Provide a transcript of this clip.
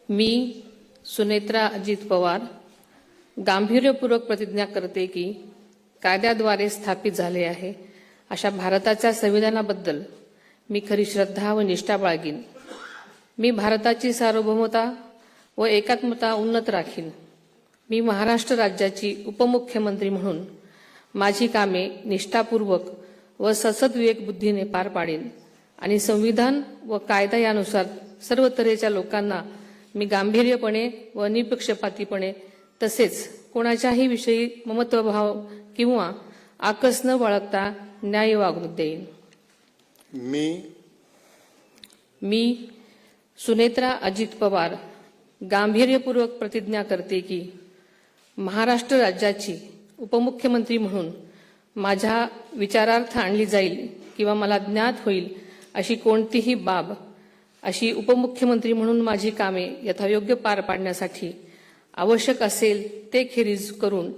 मी सुनेत्रा अजित पवार गांभीर्यपूर्वक प्रतिज्ञा करते की कायद्याद्वारे स्थापित झाले आहे अशा भारताच्या संविधानाबद्दल मी खरी श्रद्धा व निष्ठा बाळगीन। मी भारताची सार्वभौमता व एकात्मता उन्नत राखीन। मी महाराष्ट्र राज्याची उपमुख्यमंत्री म्हणून माझी कामे निष्ठापूर्वक व सद्विवेक बुद्धीने पार पाडेन आणि संविधान व कायदा यानुसार सर्व तऱ्हेच्या लोकांना मी गांभीर्यपणे व निपक्षपातीपणे तसेच कोणाच्याही विषयी ममत्वभाव किंवा आकस न बाळगता न्याय वागणूक देईन। मी सुनेत्रा अजित पवार गांभीर्यपूर्वक प्रतिज्ञा करते की महाराष्ट्र राज्याची उपमुख्यमंत्री म्हणून माझ्या विचारार्थ आणली जाईल किंवा मला ज्ञात होईल अशी कोणतीही बाब अशी उपमुख्यमंत्री म्हणून माझी कामे यथायोग्य पार पाडण्यासाठी आवश्यक असेल ते खेरीज करून